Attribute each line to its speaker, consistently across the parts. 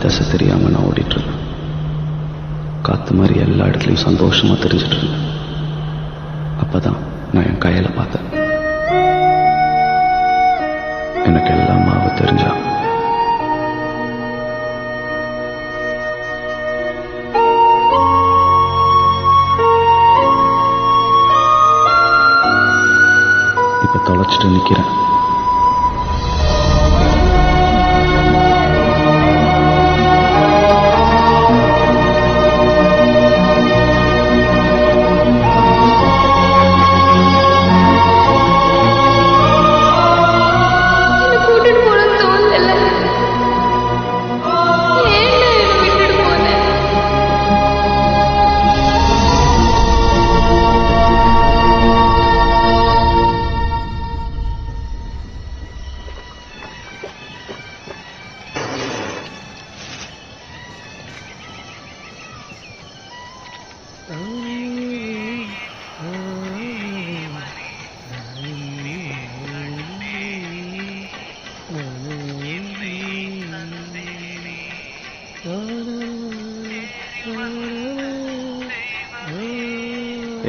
Speaker 1: திசை தெரியாமல் நான் ஓடிட்டுருக்கேன். காற்று மாதிரி எல்லா இடத்துலையும் சந்தோஷமாக தெரிஞ்சிட்டு இருந்தேன். அப்போ தான் நான் என் கையில் பார்த்தேன். எனக்கு எல்லாம் மாவு தெரிஞ்சா இப்போ தொலைச்சிட்டு நிற்கிறேன்.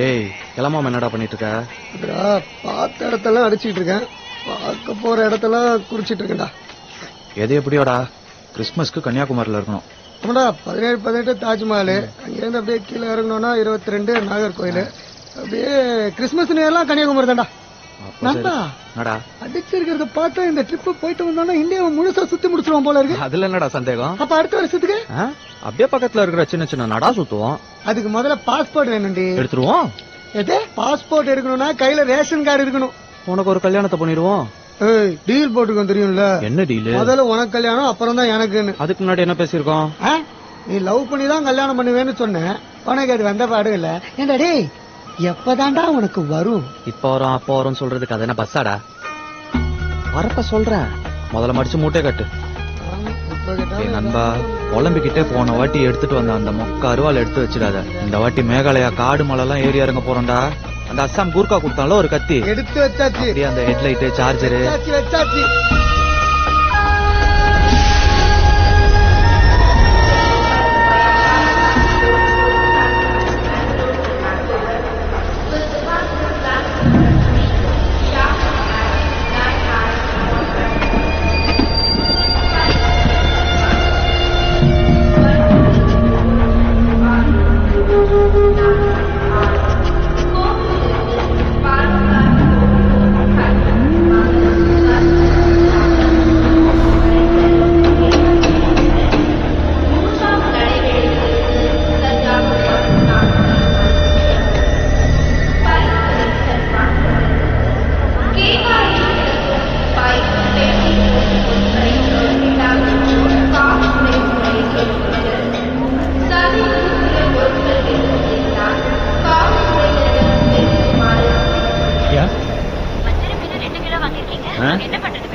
Speaker 1: ஏய், கிளம்மா என்னடா பண்ணிட்டு இருக்க?
Speaker 2: பார்த்த இடத்தெல்லாம் அடிச்சுட்டு இருக்கேன், பார்க்க போற இடத்தெல்லாம் குறிச்சிட்டு இருக்கேன்டா. எது எப்படியோடா கிறிஸ்மஸ்க்கு கன்னியாகுமரியில இருக்கணும்.
Speaker 3: ஆமாடா 17 தாஜ்மஹால், அங்கேருந்து அப்படியே கீழே இறங்கணும்னா 22 நாகர்கோயில், அப்படியே கிறிஸ்மஸ் எல்லாம் கன்னியாகுமரி தான்டா. நண்பா அடிச்சிருக்கிறத பார்த்தா இந்த ட்ரிப் போயிட்டு வந்தோம்னா இந்தியாவை முழுசா சுத்தி முடிச்சிருவோம் போல இருக்கு.
Speaker 2: அதுல என்னடா சந்தேகம்?
Speaker 3: அப்ப அடுத்த வருஷத்துக்கு
Speaker 2: அப்படியே பக்கத்துல இருக்கிற சின்ன சின்ன நடா சுத்துவோம்.
Speaker 3: அதுக்கு முதல்ல பாஸ்போர்ட் வேணும்டி.
Speaker 2: எடுத்துருவோம்.
Speaker 3: எது பாஸ்போர்ட் எடுக்கணும்னா கையில ரேஷன் கார்டு இருக்கணும்.
Speaker 2: உனக்கு ஒரு கல்யாணத்தை பண்ணிடுவோம்.
Speaker 3: டீல் போட்டுக்கோ தெரியும்ல. என்ன டீல்? முதல்ல உனக்கு கல்யாணம், அப்புறம் தான் எனக்குன்னு.
Speaker 2: அதுக்கு முன்னாடி என்ன பேசிருக்கோம்?
Speaker 3: நீ லவ் பண்ணி தான் கல்யாணம் பண்ணுவேன்னு சொன்னேன். உனக்கு அது வந்த பாடு இல்ல. ஏண்டா டேய், எப்பதான்டா உனக்கு வரும்?
Speaker 2: இப்ப வரும் அப்ப வரும் சொல்றதுக்கு அது என்ன பஸ்ஸாடா? வரப்ப சொல்றேன். முதல்ல மடிச்சு மூட்டை கட்டு. நண்பா ஒலம்பிக்கிட்டே போன வாட்டி எடுத்துட்டு வந்த அந்த மொக்க அருவாள் எடுத்து வச்சிடாத. இந்த வாட்டி மேகாலயா காடு மலை எல்லாம் ஏறி இறங்க போறோம்டா. அந்த அஸ்ஸாம் கூர்க்கா கொடுத்தாலும் ஒரு கத்தி
Speaker 3: எடுத்து வச்சாச்சு.
Speaker 2: அந்த ஹெட்லைட் சார்ஜரு
Speaker 3: வச்சாச்சு.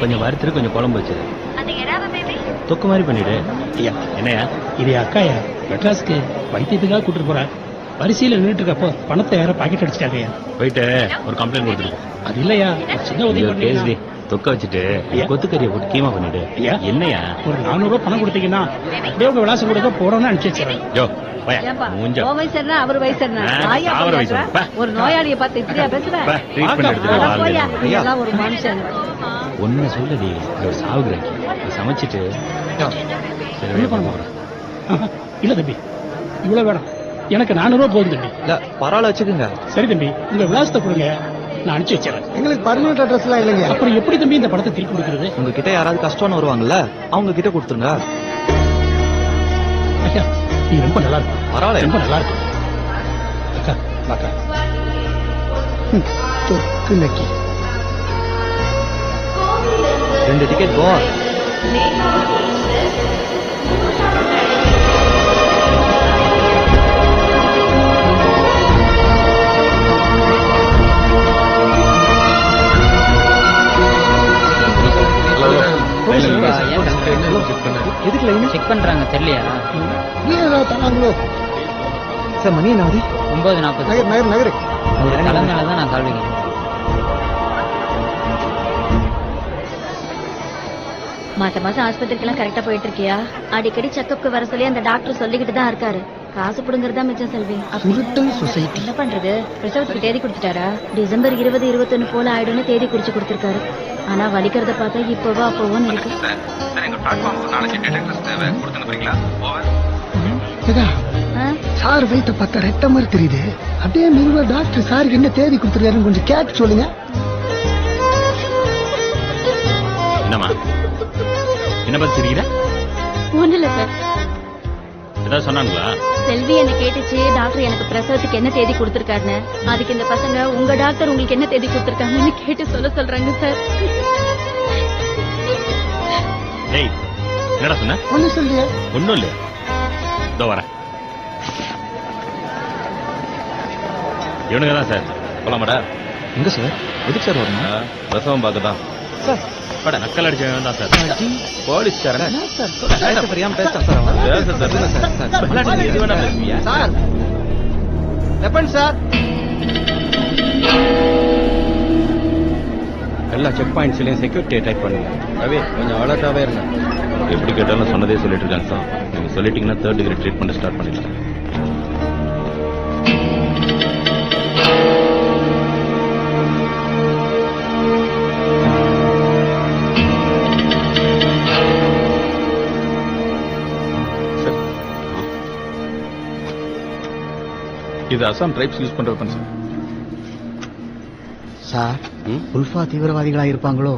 Speaker 4: கொஞ்சம் வறுத்துட்டு கொஞ்சம் குழம்பு வச்சு தொக்கு மாதிரி பண்ணிடு. ஐயா என்னையா இது அக்காயா மெட்ராஸ்க்கு வைத்தியத்துக்காக கூட்டிட்டு போறா. வரிசையில நின்றுட்டு இருக்கப்போ பணத்தை யாரோ பாக்கெட் அடிச்சிட்டாங்கய்யா. போயிட்டு ஒரு கம்ப்ளைண்ட் கொடுத்துருக்கோம். அது இல்லையா சின்ன உதவி தொக்க வச்சுட்டு கொத்துக்கறியை போட்டு கீமா பண்ணிடு. என்னையா ஒரு 400 ரூபாய் பணம் கொடுத்தீங்கன்னா அப்படியே உங்க விளாசம் கொடுக்க போறோம்னு அனுப்பிச்சு
Speaker 5: ஒரு நோயாளியை பார்த்து இப்படியா பேசுறேன்? ஒரு மனுஷன்
Speaker 4: ஒன்னு சொல்லி சாவுகிறாக்கி சமைச்சிட்டு
Speaker 6: இல்ல தம்பி இவ்வளவு வேணும். எனக்கு 400 ரூபாய் போகுது தம்பி.
Speaker 2: இல்ல பரவாயில்ல வச்சுக்கோங்க.
Speaker 6: சரி தம்பி உங்க விலாசத்தை கொடுங்க, நான் அனுப்பிச்சு வச்சிடறேன்.
Speaker 3: எங்களுக்கு பர்மனன்ட் அட்ரஸ் எல்லாம் இல்லைங்க.
Speaker 6: அப்புறம் எப்படி தம்பி இந்த படத்தை திருப்பி கொடுக்கறது?
Speaker 2: உங்ககிட்ட யாராவது கஷ்டம்னு வருவாங்கல்ல, அவங்க கிட்ட கொடுத்துருங்க.
Speaker 6: ஐயா நீ ரொம்ப நல்லா இருக்கும்.
Speaker 2: பரவாயில்ல
Speaker 6: ரொம்ப நல்லா இருக்கும். அக்கா அக்கா
Speaker 3: தொக்கு நக்கி
Speaker 2: 2 டிக்கெட் கோவா.
Speaker 5: எதுக்கு லைன் செக் பண்றாங்க தெரியலையா?
Speaker 3: தராங்களோ
Speaker 2: சார் மணி என்ன ஆகுது?
Speaker 5: 9:40.
Speaker 3: நகர் நகர்
Speaker 5: தலைமையில தான் நான் கால் வைக்கிறேன்.
Speaker 7: மாசம் மாசம் ஆஸ்பத்திரிக்கெல்லாம் கரெக்டா போயிட்டு இருக்கியா? அடிக்கடி செக்அப்க்கு வர சொல்லி அந்த டாக்டர் சொல்லிக்கிட்டு தான் இருக்காரு. காசு புடுங்கறதா மிச்சம் செல்வி.
Speaker 3: சொசைட்டி
Speaker 7: என்ன பண்றது? பிரசவத்துக்கு தேதி கொடுத்துட்டாரா? டிசம்பர் 20, 21 போல ஆயிடும்னு தேதி குறிச்சு கொடுத்திருக்காரு. ஆனா வலிக்கிறத பார்த்தா இப்பவோ அப்பவோன்னு இருக்கு.
Speaker 3: சார் வயிற்ற பார்த்தா ரெட்ட மாதிரி தெரியுது. அப்படியே மெதுவா டாக்டர் சாருக்கு என்ன தேதி கொடுத்துருக்காருன்னு கொஞ்சம் கேட்டு சொல்லுங்க.
Speaker 4: என்னம்மா என்ன பத்தி தெரியுற?
Speaker 7: ஒண்ணு இல்ல சார்.
Speaker 4: ஏதாவது சொன்னாங்களா?
Speaker 7: செல்வி என்ன கேட்டுச்சு, டாக்டர் எனக்கு பிரசவத்துக்கு என்ன தேதி கொடுத்திருக்காருன்னு. அதுக்கு இந்த பசங்க உங்க டாக்டர் உங்களுக்கு என்ன தேதி கொடுத்திருக்காங்கன்னு கேட்டு சொல்றாங்க சார்.
Speaker 4: டேய் என்னடா சொன்ன?
Speaker 3: ஒண்ணு சொல்லியே.
Speaker 4: ஒண்ணும் இல்ல, இதோ வரேன். இவனுங்க தான் சார். போலாமாடா?
Speaker 2: எங்க சார்? எதுக்கு சார் வரணும்?
Speaker 4: பிரசவம் பார்க்கதான்
Speaker 2: சார்.
Speaker 4: நக்கல் அடிச்சவன் தான் சார். போலீஸ்காரன்
Speaker 2: தெரியாம பேசிட்டேன் சார்.
Speaker 3: Weapon sir.
Speaker 4: எல்லா செக் பாயிண்ட்ஸ்லயும் செக்யூரிட்டியை டைப் பண்ணுங்க. ரவி கொஞ்சம் அலர்ட்டாவே இருங்க. எப்படி கேட்டாலும் சொன்னதே சொல்லிட்டு இருக்காங்க சார். நீங்க சொல்லிட்டீங்கன்னா 3rd டிகிரி ட்ரீட்மெண்ட் ஸ்டார்ட் பண்ணிடலாம்.
Speaker 8: இது அசாம் ட்ரைப்ஸ் யூஸ் பண்றது தான் சார்.
Speaker 3: சார் உல்ஃபா தீவிரவாதிகளா இருப்பாங்களோ?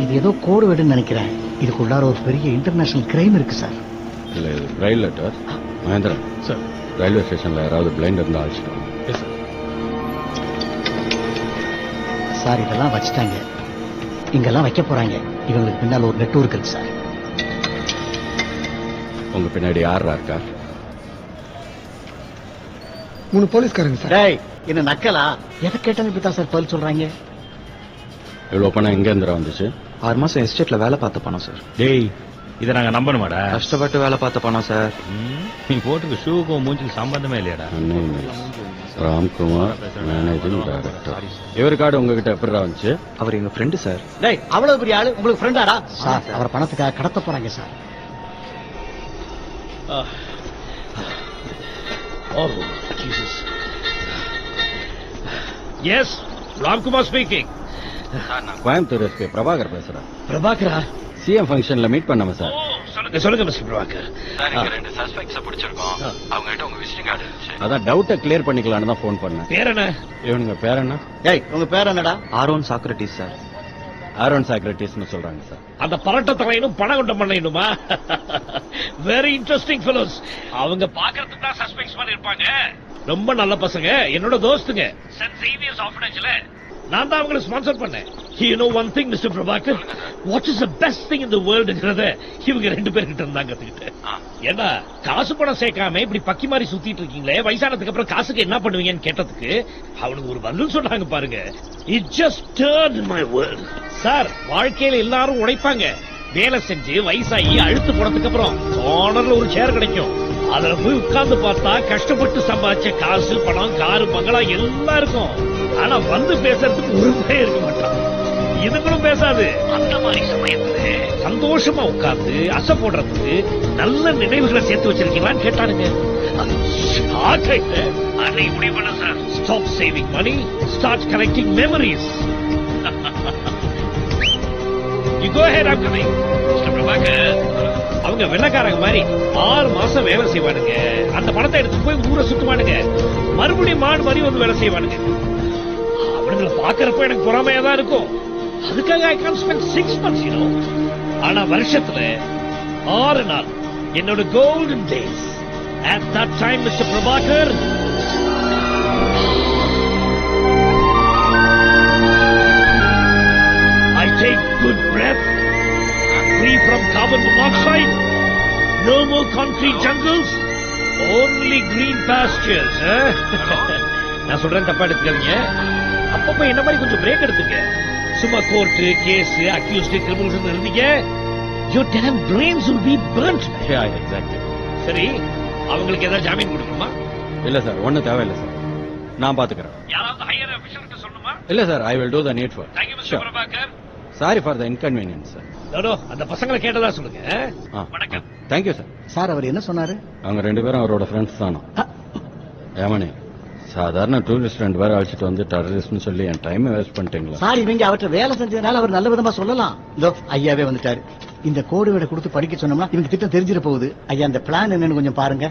Speaker 3: இது ஏதோ கோடு வேடுன்னு நினைக்கிறேன். இதுக்குள்ளார ஒரு பெரிய இன்டர்நேஷனல் கிரைம் இருக்கு சார்.
Speaker 1: இல்ல இது Braille letter. Mahendran
Speaker 8: sir.
Speaker 1: Railway ஸ்டேஷன்ல யாராவது பிளைண்ட் இருந்தா அழைச்சிட்டு வாங்க.
Speaker 8: Yes sir.
Speaker 3: சார் இதெல்லாம் வச்சுட்டாங்க, இங்கெல்லாம் வைக்க போறாங்க. இவங்களுக்கு பின்னால் ஒரு நெட்வொர்க் இருக்கு சார்.
Speaker 1: உங்க பின்னாடி யாரா இருக்கா?
Speaker 3: 3 போலீஸ்காரங்க சார். டேய் என்ன நக்கலா? எதை கேட்டாலும் இப்படி தான் சார் பதில் சொல்றாங்க.
Speaker 1: இவ்வளவு பணம் எங்க இருந்து வந்துச்சு?
Speaker 2: 6 மாசம் எஸ்டேட்ல வேலை பார்த்த பணம் சார்.
Speaker 4: டேய் இதை நாங்க நம்பணுமாடா?
Speaker 2: கஷ்டப்பட்டு வேலை பார்த்த பணம் சார்.
Speaker 4: நீ போட்டுக்கு ஷூக்கும் மூஞ்சுக்கு சம்பந்தமே இல்லையாடா?
Speaker 1: Ramkumar managing director. இவர் கார்டு உங்ககிட்ட எப்படிடா வந்துச்சு?
Speaker 2: அவர் எங்க ஃப்ரெண்டு சார்.
Speaker 3: டேய் அவ்வளவு பெரிய ஆளு உங்களுக்கு ஃப்ரெண்டாடா? சார் அவர் பணத்துக்காக கடத்த போறாங்க sir.
Speaker 4: Yes, Ramkumar speaking.
Speaker 1: Coimbatore SP Prabhakar பேசுறேன்.
Speaker 4: பிரபாகரா?
Speaker 1: சிஎம் ஃபங்க்ஷன்ல மீட் பண்ணாம சார்.
Speaker 4: சொல்லுங்க மிஸ்டர் பிரபாகர்.
Speaker 1: ரெண்டு சஸ்பெக்ட்ஸ் பிடிச்சிருக்கோம். அவங்க கிட்ட உங்க விசிட்டிங் கார்டு இருந்துச்சு. அதான் டவுட்டை கிளியர் பண்ணிக்கலாம்னு தான் ஃபோன் பண்ணேன்.
Speaker 4: பேர் என்ன?
Speaker 1: இவனுங்க பேர் என்ன?
Speaker 3: டேய் உங்க பேர் என்னடா?
Speaker 2: Aaron Socrates sir.
Speaker 1: ஆரோன் சாக்ரட்டிஸ்னு சொல்றாங்க சார்.
Speaker 4: அந்த பரட்ட தலையனும் பணம் பண்ணணுமா? Very interesting fellows. அவங்க பாக்குறதுக்கு தான் சஸ்பெக்ட்ஸ் மாதிரி இருப்பாங்க. ரொம்ப நல்ல பசங்க, என்னோட தோஸ்துங்க. சென்ட் சேவியர்ஸ் ஆர்ஃபனேஜ்ல நான் தான் அவங்களை ஸ்பான்சர் பண்ணேன். You know one thing, Mr. Prabhakar, what is the best thing in the world ங்கறத இவங்க 2 பேர்கிட்ட இருந்தாங்க கத்துக்கிட்டு. ஏன்னா காசு பணம் சேர்க்காம இப்படி பக்கி மாதிரி சுத்திட்டு இருக்கீங்களே, வயசானதுக்கு அப்புறம் காசுக்கு என்ன பண்ணுவீங்கன்னு கேட்டதுக்கு அவனுக்கு ஒரு பதில் சொன்னாங்க பாருங்க. It just turned my world. Sir வாழ்க்கையில எல்லாரும் உழைப்பாங்க, வேலை செஞ்சு வயசாகி அழுத்து போனதுக்கு அப்புறம் கார்னர்ல ஒரு சேர் கிடைக்கும். அதுல போய் உட்கார்ந்து பார்த்தா கஷ்டப்பட்டு சம்பாதிச்ச காசு பணம் காரு பங்களா எல்லாம் இருக்கும். ஆனா வந்து பேசுறதுக்கு ஒருமே இருக்க மாட்டான். இதுங்களும் பேசாது. அந்த மாதிரி சமயத்துல சந்தோஷமா உட்கார்ந்து அசை போடுறதுக்கு நல்ல நினைவுகளை சேர்த்து வச்சிருக்கீங்களான்னு கேட்டானுங்க. அன்னைக்கு முடிவு பண்ண sir, stop saving money, start collecting memories. You go ahead, I'm coming. Mr. Prabhakar, அவங்க வெள்ளக்காரங்க மாதிரி 6 மாசம் வேலை செய்வானுங்க. அந்த பணத்தை எடுத்து போய் ஊரை சுத்துவானுங்க. மறுபடியும் மாடு மாதிரி வந்து வேலை செய்வானுங்க. அவனுங்களை பாக்குறப்ப எனக்கு பொறாமையா தான் இருக்கும். அதுக்காக I can't spend 6 months, you know. ஆனா வருஷத்துல 6 நாள் என்னோட golden days. At that time, Mr. Prabhakar, I take good breath, free from carbon monoxide, no more concrete jungles, only green pastures. நான் சொல்றேன் தப்பா எடுத்துக்காதீங்க. அப்பப்ப என்ன மாதிரி கொஞ்சம் பிரேக் எடுத்துங்க. சும்மா கோர்ட் கேஸ் அக்யூஸ்ட் கிரிமினல்ஸ் இருந்தீங்க, your damn brains will be burnt.
Speaker 1: Exactly.
Speaker 4: சரி, அவங்களுக்கு ஏதாவது ஜாமீன் கொடுக்கணுமா?
Speaker 1: இல்ல சார், ஒன்னும் தேவையில்லை சார், நான் பாத்துக்கிறேன்.
Speaker 4: யாராவது ஹையர் அபிஷியல் கிட்ட சொல்லணுமா?
Speaker 1: இல்ல sir, I will do the needful.
Speaker 4: Thank you, Mr. Prabhakar.
Speaker 1: Sorry for the inconvenience sir.
Speaker 4: No, அந்த பசங்களை கேட்டதா சொல்லுங்க. வணக்கம்.
Speaker 1: Thank you sir.
Speaker 3: சார் அவர் என்ன சொன்னாரு?
Speaker 1: அவங்க 2 பேரும் அவரோட ஃப்ரெண்ட்ஸ் தானோ. ஏமனே, சாதாரண டூரிஸ்ட் 2 பேரும் அழைச்சிட்டு வந்து டெரரிஸ்ட்னு சொல்லி என் டைமை வேஸ்ட் பண்ணிட்டீங்களா?
Speaker 3: சார் இவங்க அவற்றை வேலை செஞ்சதுனால அவர் நல்ல விதமா சொல்லலாம். இதோ ஐயாவே வந்துட்டாரு. இந்த கோடு வீட கொடுத்து படிக்க சொன்னோம்னா இவங்க திட்டம் தெரிஞ்சிட போகுது. ஐயா அந்த பிளான் என்னன்னு கொஞ்சம் பாருங்க.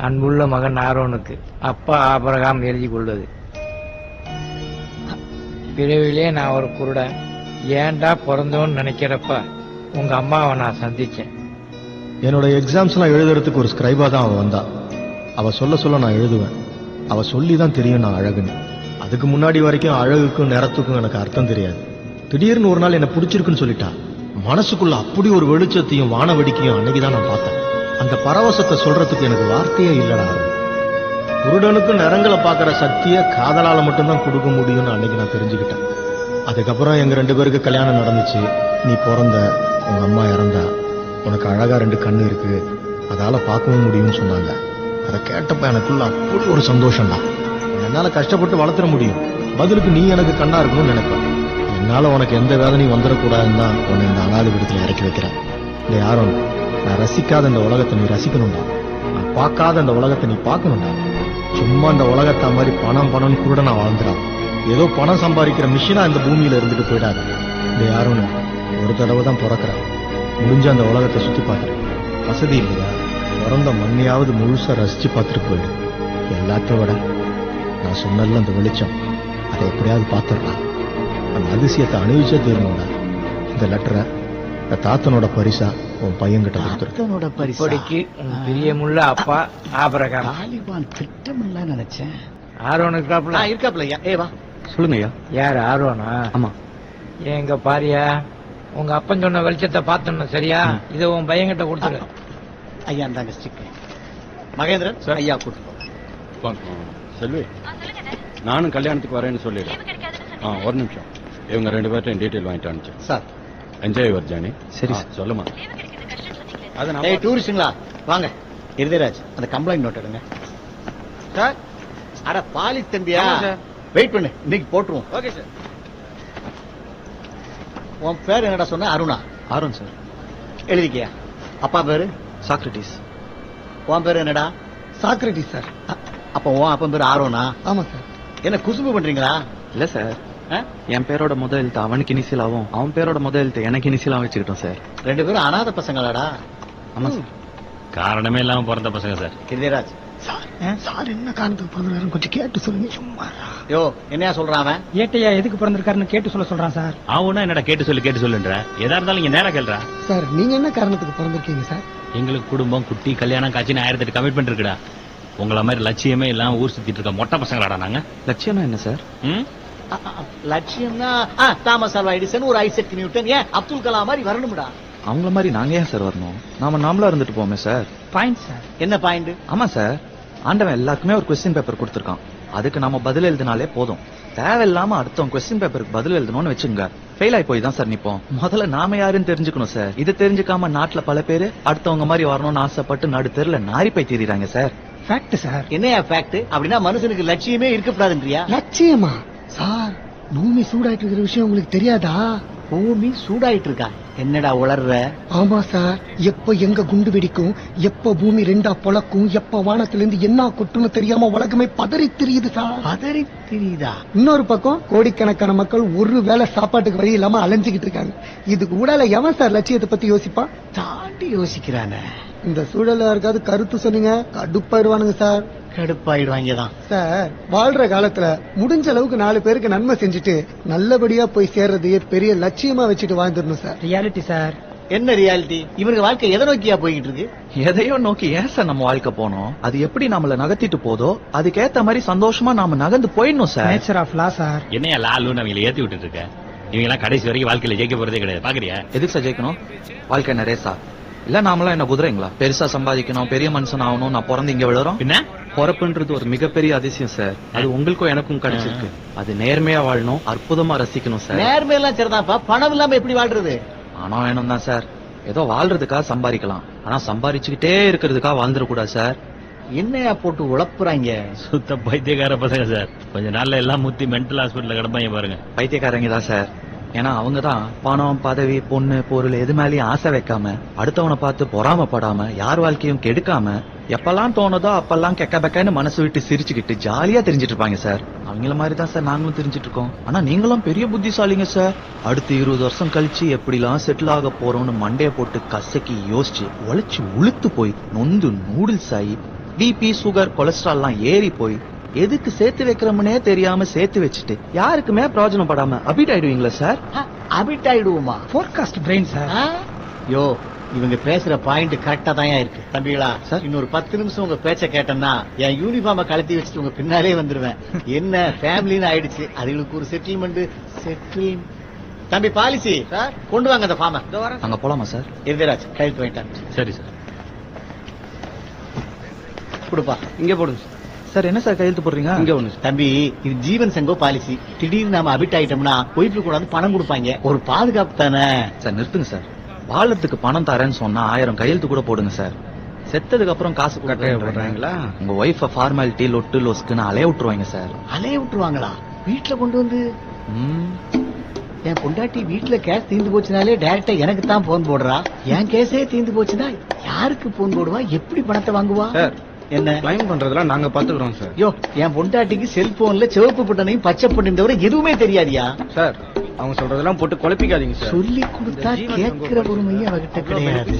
Speaker 9: அன்புள்ள மகன் ஆரோனுக்கு அப்பா ஆபிரகாம் எழுதி கொள்வது. பிறவிலே நான் ஒரு குருடன், ஏன்டா பிறந்தோன்னு நினைக்கிறப்ப உங்க அம்மாவை நான் சந்திச்சேன்.
Speaker 10: என்னோட எக்ஸாம்ஸ் எல்லாம் எழுதுறதுக்கு ஒரு ஸ்கிரைபா தான் அவ வந்தா. அவ சொல்ல சொல்ல நான் எழுதுவேன். அவ சொல்லி தான் தெரியும் நான் அழகுன்னு. அதுக்கு முன்னாடி வரைக்கும் அழகுக்கும் நிறத்துக்கும் எனக்கு அர்த்தம் தெரியாது. திடீர்னு ஒரு நாள் என்ன பிடிச்சிருக்குன்னு சொல்லிட்டா. மனசுக்குள்ள அப்படி ஒரு வெளிச்சத்தையும் வான வெடிக்கையும் அன்னைக்குதான் நான் பார்த்தேன். அந்த பரவசத்தை சொல்றதுக்கு எனக்கு வார்த்தையே இல்லடா. குருடனுக்கு நிறங்களை பாக்குற சக்திய காதலால மட்டும்தான் கொடுக்க முடியும்னு அன்னைக்கு நான் தெரிஞ்சுக்கிட்டேன். அதுக்கப்புறம் எங்க 2 பேருக்கு கல்யாணம் நடந்துச்சு. நீ பிறந்த, உங்க அம்மா இறந்தா, உனக்கு அழகா 2 கண்ணு இருக்கு, அதால பார்க்கவும் முடியும்னு சொன்னாங்க. அதை கேட்டப்ப எனக்குள்ள அப்படி ஒரு சந்தோஷம்டா. என்னால கஷ்டப்பட்டு வளர்த்துற முடியும், பதிலுக்கு நீ எனக்கு கண்ணா இருக்கணும்னு நினைப்பேன். என்னால உனக்கு எந்த வேதனையும் வந்துடக்கூடாதுன்னு தான் உன்னை இந்த அனாதை விடத்துல இறக்கி வைக்கிறேன். இல்லை யாரும் நான் ரசிக்காத இந்த உலகத்தை நீ ரசிக்கணும்டா. நான் பார்க்காத அந்த உலகத்தை நீ பார்க்கணும்டா. சும்மா அந்த உலகத்தை மாதிரி பணம்னு கூட நான் வாழ்ந்துடாது. ஏதோ பணம் சம்பாதிக்கிற மிஷினா இந்த பூமியில இருந்துட்டு போயிடாது. இந்த யாரும் ஒரு தடவை தான் பிறக்கிறேன். முடிஞ்ச அந்த உலகத்தை சுத்தி பார்த்துரு. வசதி இல்லையா, பிறந்த மண்ணையாவது முழுசா ரசிச்சு பார்த்துட்டு போயிடு. எல்லாத்தையும் விட நான் சொன்னல அந்த வெளிச்சம், அதை எப்படியாவது பார்த்துடலாம். அந்த அதிசயத்தை அணிவிச்சே தீரணும்டா. இந்த லெட்டரை இந்த தாத்தனோட பரிசா உன் பையன்கிட்ட கொடுத்துரு.
Speaker 9: இப்படிக்கு உன் பிரியமுள்ள அப்பா ஆபரகாம்.
Speaker 3: தாலிபான் திட்டமில்ல நினைச்சேன்.
Speaker 9: ஆரோன் இருக்காப்ல?
Speaker 3: இருக்காப்ல. ஏ வா.
Speaker 1: சொல்லுங்க ஐயா.
Speaker 9: யார் ஆரோனா?
Speaker 1: ஆமா.
Speaker 9: எங்க பாரியா, உங்க அப்பன் சொன்ன வெளிச்சத்தை பார்த்தோம் சரியா? இதை உன் பையன்கிட்ட கொடுத்துரு.
Speaker 3: ஐயா இந்தாங்க ஸ்டிக். மகேந்திரன் ஐயா கூட்டு.
Speaker 8: செல்வி, நானும் கல்யாணத்துக்கு வரேன்னு சொல்லிடுறேன். ஒரு நிமிஷம், இவங்க 2 பேர்ட்டையும் டீட்டெயில் வாங்கிட்டு அனுப்பிச்சேன்
Speaker 3: சார்.
Speaker 8: Enjoy your journey.
Speaker 1: சரி
Speaker 8: சொல்லுமா.
Speaker 3: ஏய் டூரிஸ்டுங்களா வாங்க. இருதராஜ் அந்த கம்ப்ளைண்ட் நோட் எடுங்க. சார். அட பாலிஸ் தம்பியா, வெயிட் பண்ணு, இன்னைக்கு போட்டுருவோம். Okay sir. உன் பேர் என்னடா சொன்ன? அருணா?
Speaker 1: Aaron sir.
Speaker 3: எழுதிக்கியா? அப்பா பேரு?
Speaker 1: சாக்ரட்டிஸ்.
Speaker 3: உன் பேரு என்னடா? Socrates sir. அப்ப உன் அப்பன் பேரு ஆரோனா? ஆமா சார். என்ன குசும்பு பண்றீங்களா?
Speaker 1: இல்ல சார், என் பேரோட முதல் எழுத்து அவனுக்கு இனிசியலாவும் அவன் பேரோட முதல் எழுத்து எனக்கு இனிசியலாவும் வச்சுக்கிட்டோம் சார்.
Speaker 3: 2 பேரும் அனாதை பசங்களாடா?
Speaker 1: ஆமா சார்.
Speaker 4: காரணமே இல்லாம பிறந்த பசங்க சார்.
Speaker 3: இருதராஜ்
Speaker 6: சார் என்ன காரணத்துக்கு பிறந்தாரு கொஞ்சம் கேட்டு சொல்லுங்க. சும்மா
Speaker 3: யோ என்னையா சொல்றான் அவன்?
Speaker 6: ஏட்டையா எதுக்கு பிறந்திருக்காருன்னு கேட்டு சொல்றான் சார்.
Speaker 4: அவனா என்னடா கேட்டு சொல்லுன்ற? எதா இருந்தாலும் இங்க நேரா கேள்றா.
Speaker 3: சார் நீங்க என்ன காரணத்துக்கு பிறந்திருக்கீங்க சார்?
Speaker 4: எங்களுக்கு குடும்பம், குட்டி, கல்யாணம், காட்சின்னு 1008 கமிட்மெண்ட் இருக்குடா. உங்கள மாதிரி லட்சியமே இல்லாம ஊர் சுத்திட்டு இருக்க மொட்டை பசங்களாடா நாங்க.
Speaker 1: லட்சியம்னா என்ன சார்?
Speaker 3: லட்சியம்னா தாமஸ் ஆல்வா எடிசன், ஒரு ஐசக் நியூட்டன், ஏன் அப்துல் கலாம் மாதிரி வரணும்டா.
Speaker 1: அவங்கள மாதிரி நாங்க ஏன் சார் வரணும்? நாமளா இருந்துட்டு போமே சார்.
Speaker 6: Point sir.
Speaker 3: என்ன பாயிண்ட்?
Speaker 1: ஆமா சார், ஆண்டவன் எல்லாருக்குமே ஒரு கொஸ்டின் பேப்பர் கொடுத்திருக்கான். அதுக்கு நாம பதில் எழுதினாலே போதும். தேவையில்லாம அடுத்தவங்க கொஸ்டின் பேப்பருக்கு பதில் எழுதணும்னு வச்சுங்க, ஃபெயில் ஆகி போய் தான் சார் நிப்போம். முதல்ல நாம யாருன்னு தெரிஞ்சுக்கணும் சார். இது தெரிஞ்சுக்காம நாட்டுல பல பேரு அடுத்தவங்க மாதிரி வரணும்னு ஆசைப்பட்டு நடு தெருல நாரி போய் திரிறாங்க சார்.
Speaker 6: Fact sir.
Speaker 3: என்னையா ஃபேக்ட்? அப்படின்னா மனுஷனுக்கு லட்சியமே இருக்கக்கூடாதுன்றியா? லட்சியமா சார்? பூமி சூடாயிட்டு இருக்கிற விஷயம் உங்களுக்கு தெரியாதா? பூமி சூடாயிட்டு இருக்கா? என்னடா உளர்ற? ஆமா சார். எப்ப எங்க குண்டு வெடிக்கும், எப்ப பூமி 2ஆ பொளக்கும், எப்ப வானத்துல இருந்து என்ன கொட்டுன்னு தெரியாம உலகமே பதறி திரியுது சார். பதறி திரியுதா? இன்னொரு பக்கம் கோடிக்கணக்கான மக்கள் ஒரு வேளை சாப்பாட்டுக்கு வழி இல்லாம அலைஞ்சுக்கிட்டு இருக்காங்க. இதுக்கு ஊடால எவன் சார் லட்சியத்தை பத்தி யோசிப்பான்? தாண்டி யோசிக்கிறானே. இந்த சூழல்ல யாருக்காவது கருத்து சொன்னீங்க கடுப்பாயிடுவானுங்க சார். கடுப்பாயிடுவாங்க தான் சார். வாழ்ற காலத்துல முடிஞ்ச அளவுக்கு 4 பேருக்கு நன்மை செஞ்சுட்டு நல்லபடியா போய் சேர்றது பெரிய லட்சியமா வச்சுட்டு வாழ்ந்துடணும் சார்.
Speaker 6: Reality sir.
Speaker 3: என்ன ரியாலிட்டி? இவருக்கு வாழ்க்கை எதை நோக்கியா போய்கிட்டு இருக்கு?
Speaker 1: எதையோ நோக்கி ஏன் சார் நம்ம வாழ்க்கை போனோம்? அது எப்படி நம்மள நகர்த்திட்டு போதோ அதுக்கேத்த மாதிரி சந்தோஷமா நாம நகர்ந்து போயிடணும் sir.
Speaker 6: Nature of law sir.
Speaker 4: என்னையா லாலுன்னு அவங்களை ஏத்தி விட்டுட்டு இருக்க? இவங்க எல்லாம் கடைசி வரைக்கும் வாழ்க்கையில ஜெயிக்க போறதே கிடையாது. பாக்குறியா?
Speaker 1: எதுக்கு சார் ஜெயிக்கணும்? வாழ்க்கை என்ன ரேஸா? இல்ல நாமலாம் என்ன குதிரைங்களா? பெருசா சம்பாதிக்கணும், பெரிய மனுஷன் ஆகணும், நான் பிறந்து இங்க விழுறோம்.
Speaker 4: பின்ன
Speaker 1: பொறப்புன்றது ஒரு மிகப்பெரிய அதிசயம் சார். அது உங்களுக்கும் எனக்கும் கிடைச்சிருக்கு. அது நேர்மையா வாழணும், அற்புதமா ரசிக்கணும் சார்.
Speaker 3: நேர்மையெல்லாம் சரிதான்ப்பா, பணம் இல்லாம எப்படி வாழ்றது?
Speaker 1: பணம் வேணும் தான் சார். ஏதோ வாழ்றதுக்காக சம்பாதிக்கலாம், ஆனா சம்பாதிச்சுக்கிட்டே இருக்கிறதுக்காக வாழ்ந்துடக்கூடாது சார்.
Speaker 3: என்னையா போட்டு உழப்புறாங்க?
Speaker 4: சுத்த பைத்தியக்கார பசங்க சார். கொஞ்ச நாள்ல எல்லாம் முத்தி மென்டல் ஹாஸ்பிட்டல்ல கிடப்பாங்க பாருங்க.
Speaker 1: பைத்தியக்காரங்க தான் சார். ஏன்னா அவங்கதான் பணம், பதவி, பொண்ணு, பொருள் எது மேலேயும் ஆசை வைக்காம, அடுத்தவனை பார்த்து பொறாமப்படாம, யார் வாழ்க்கையும் கெடுக்காம, எப்பெல்லாம் தோணுதோ அப்பெல்லாம் கெக்க பெக்கன்னு மனசு விட்டு சிரிச்சுக்கிட்டு ஜாலியா தெரிஞ்சிட்டு இருப்பாங்க சார். அவங்கள மாதிரி தான் சார் நாங்களும் தெரிஞ்சிட்டு இருக்கோம். ஆனா நீங்களும் பெரிய புத்திசாலிங்க சார். அடுத்து 20 வருஷம் கழிச்சு எப்படிலாம் செட்டில் ஆக போறோம்னு மண்டைய போட்டு கசக்கி யோசிச்சு உழைச்சு உளுத்து போய் நொந்து நூடுல்ஸ் ஆகி பிபி, சுகர், கொலஸ்ட்ரால்லாம் ஏறி போய் எதுக்கு சேர்த்து வைக்கிறோம்னே தெரியாம சேர்த்து வச்சுட்டு யாருக்குமே பிரயோஜனம் படாம அபிட் ஆயிடுவீங்களா சார்?
Speaker 3: அபிட் ஆயிடுவோமா?
Speaker 6: Forecast brain sir.
Speaker 3: யோ இவங்க பேசுற பாயிண்ட் கரெக்டா தான் இருக்கு தம்பிகளா. சார் இன்னொரு 10 நிமிஷம் உங்க பேச்ச கேட்டேன்னா என் யூனிஃபார்ம கழட்டி வச்சுட்டு உங்க பின்னாலே வந்துருவேன். என்ன ஃபேமிலின்னு ஆயிடுச்சு, அதுகளுக்கு ஒரு செட்டில். தம்பி பாலிசி சார் கொண்டு வாங்க அந்த ஃபார்ம.
Speaker 1: அங்க போலாமா சார்?
Speaker 3: எதிராஜ் கையெழுத்து வாங்கிட்டாங்க.
Speaker 4: சரி சார்.
Speaker 3: கொடுப்பா. இங்க போடுங்க
Speaker 1: சார். என்ன சார் கையெழுத்து போடுறீங்க?
Speaker 3: இங்க ஒண்ணு தம்பி, இது ஜீவன் சங்கோ பாலிசி. திடீர்னு நாம அபிட் ஆயிட்டோம்னா ஒய்ஃபு கூட பணம் கொடுப்பாங்க, ஒரு பாதுகாப்பு தானே.
Speaker 1: சார் நிறுத்துங்க சார். வாழறதுக்கு பணம் தரேன்னு சொன்னா 1000 கையெழுத்து கூட போடுங்க சார். செத்ததுக்கு அப்புறம் காசு போடுறாங்களா? உங்க ஒய்ஃப ஃபார்மாலிட்டி லொட்டு லொஸ்க்குன்னு அலைய விட்டுருவாங்க சார்.
Speaker 3: அலைய விட்டுருவாங்களா? வீட்டுல கொண்டு வந்து என் பொண்டாட்டி வீட்டுல கேஸ் தீர்ந்து போச்சுனாலே டைரக்டா எனக்கு தான் போன் போடுறா. என் கேஸே தீர்ந்து போச்சுன்னா யாருக்கு போன் போடுவா, எப்படி பணத்தை வாங்குவா?
Speaker 2: சார்
Speaker 3: என்ன
Speaker 2: கிளைம் பண்றதெல்லாம் நாங்க பாத்துக்கிறோம் சார்.
Speaker 3: யோ, என் பொண்டாட்டிக்கு செல்போன்ல சிவப்பு பட்டனையும் பச்சை பட்டன் தவிர எதுவுமே தெரியாதியா?
Speaker 2: சார் அவங்க சொல்றதெல்லாம் போட்டு குழப்பிக்காதீங்க சார்.
Speaker 3: சொல்லி கொடுத்தா கேட்கிற பொறுமையே அவகிட்ட கிடையாது.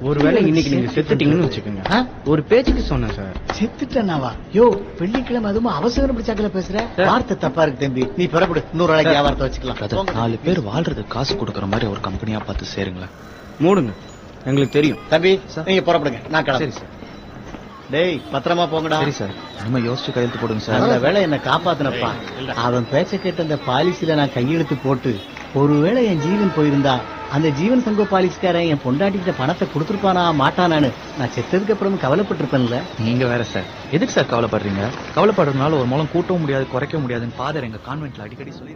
Speaker 2: ஒருவேளை இன்னைக்கு நீங்க செத்துட்டீங்கன்னு வச்சுக்கோங்க.
Speaker 3: ஆ?
Speaker 2: ஒரு பேச்சுக்கு சொன்னேன் சார்.
Speaker 3: செத்துட்டனாவா? யோ, வெள்ளிக்கிழமை அதுவும் அவசரம் பிடிச்சாக்கல பேசுற. வார்த்தை தப்பா இருக்கு தம்பி, நீ புறப்படு. இன்னொரு நாளைக்கு வியாபாரத்தை வச்சுக்கலாம்.
Speaker 1: பிரதர், 4 பேர் வாழ்றதுக்கு காசு கொடுக்கற மாதிரி ஒரு கம்பெனியா பார்த்து சேருங்களேன்.
Speaker 2: மூடுங்க, எங்களுக்கு தெரியும்.
Speaker 3: தம்பி நீங்க புறப்படுங்க, நான்
Speaker 2: சரி
Speaker 3: கிளம்புறேன்.
Speaker 2: சார்.
Speaker 3: டேய், பத்திரமா போங்கடா.
Speaker 1: சரி சார், நம்ம யோசிச்சு கையெழுத்து போடுங்க சார்.
Speaker 3: நல்ல வேளை என்ன காப்பாத்தினப்பா. அவன் பேச்ச கேட்ட அந்த பாலிசில நான் கையெழுத்து போட்டு ஒருவேளை என் ஜீவன் போயிருந்தா அந்த ஜீவன் சங்க பாலிசிக்காரன் என் பொண்டாட்டிக்கிட்ட பணத்தை கொடுத்துருப்பானா மாட்டானான்னு நான் செத்ததுக்கு அப்புறம் கவலைப்பட்டிருப்பேன்ல.
Speaker 1: நீங்க வேற சார், எதுக்கு சார் கவலைப்படுறீங்க? கவலைப்படுறதுனால ஒரு மூலம் கூட்டவும் முடியாது, குறைக்க முடியாதுன்னு ஃபாதர் எங்க கான்வென்ட்ல அடிக்கடி சொல்லி